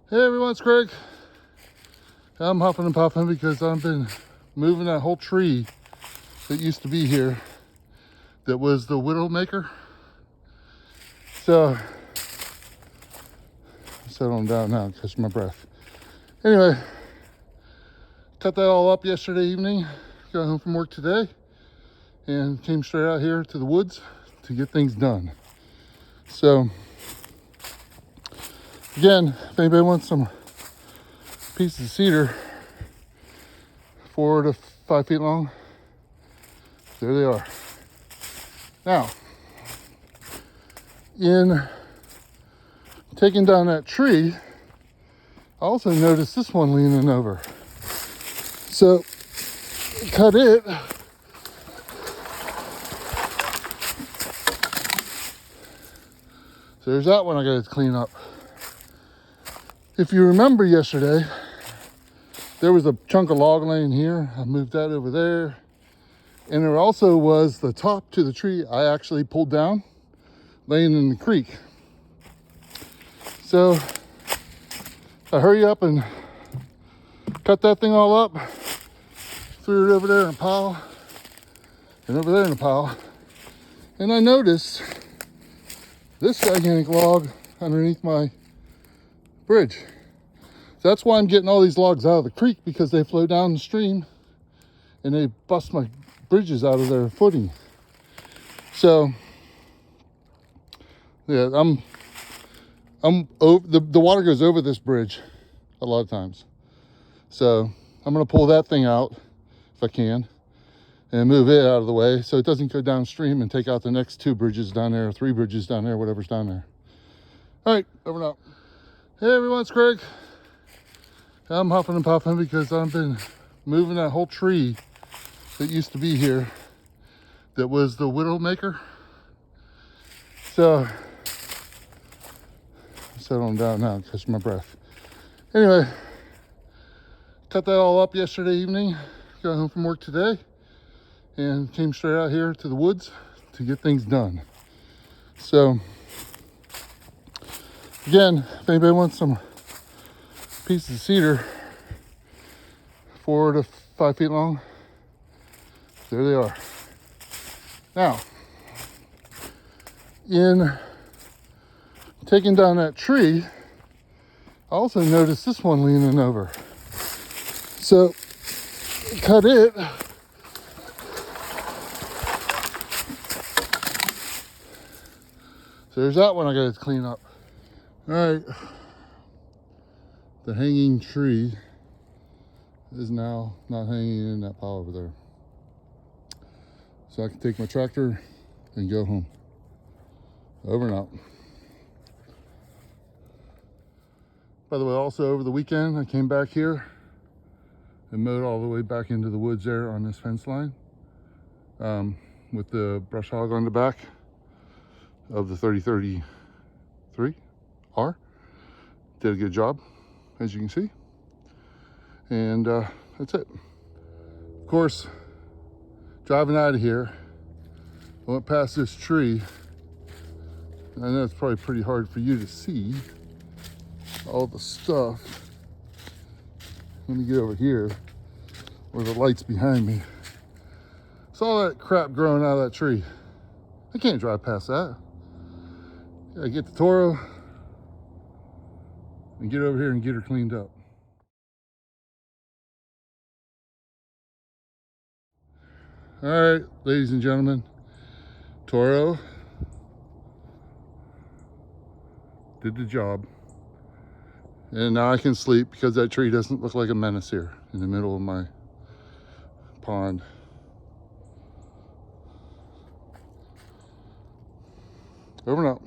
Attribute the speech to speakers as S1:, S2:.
S1: Hey everyone, it's Craig. I'm huffing and puffing because I've been moving that whole tree that used to be here that was the Widowmaker. So I'm settling down now, catch my breath. Anyway, cut that all up yesterday evening, got home from work today, and came straight out here to the woods to get things done. So again, if anybody wants some pieces of cedar 4 to 5 feet long, there they are. Now, in taking down that tree, I also noticed this one leaning over. So, cut it. So there's that one I got to clean up. If you remember yesterday, there was a chunk of log laying here. I moved that over there. And there also was the top to the tree I actually pulled down, laying in the creek. So I hurry up and cut that thing all up, threw it over there in a pile, and over there in a pile. And I noticed this gigantic log underneath my bridge. So that's why I'm getting all these logs out of the creek, because they flow down the stream and they bust my bridges out of their footing. So yeah, I'm over, the water goes over this bridge a lot of times. So I'm gonna pull that thing out if I can and move it out of the way so it doesn't go downstream and take out the next 2 bridges down there, or 3 bridges down there, whatever's down there. All right, over and out. Hey everyone, it's Craig. I'm huffing and puffing because I've been moving that whole tree that used to be here that was the Widowmaker. So I'm settling down now, catch my breath. Anyway, cut that all up yesterday evening, got home from work today, and came straight out here to the woods to get things done. So again, if anybody wants some pieces of cedar 4 to 5 feet long, there they are. Now, in taking down that tree, I also noticed this one leaning over. So cut it. So there's that one I got to clean up. All right, the hanging tree is now not hanging in that pile over there. So I can take my tractor and go home. Over and out. By the way, also over the weekend, I came back here and mowed all the way back into the woods there on this fence line with the brush hog on the back of the 3033R. Did a good job, as you can see. And that's it. Of course, driving out of here, I went past this tree. I know it's probably pretty hard for you to see all the stuff. Let me get over here where the light's behind me. Saw that crap growing out of that tree. I can't drive past that. I get the Toro and get over here and get her cleaned up. All right, ladies and gentlemen, Toro did the job. And now I can sleep because that tree doesn't look like a menace here in the middle of my pond. Over and out.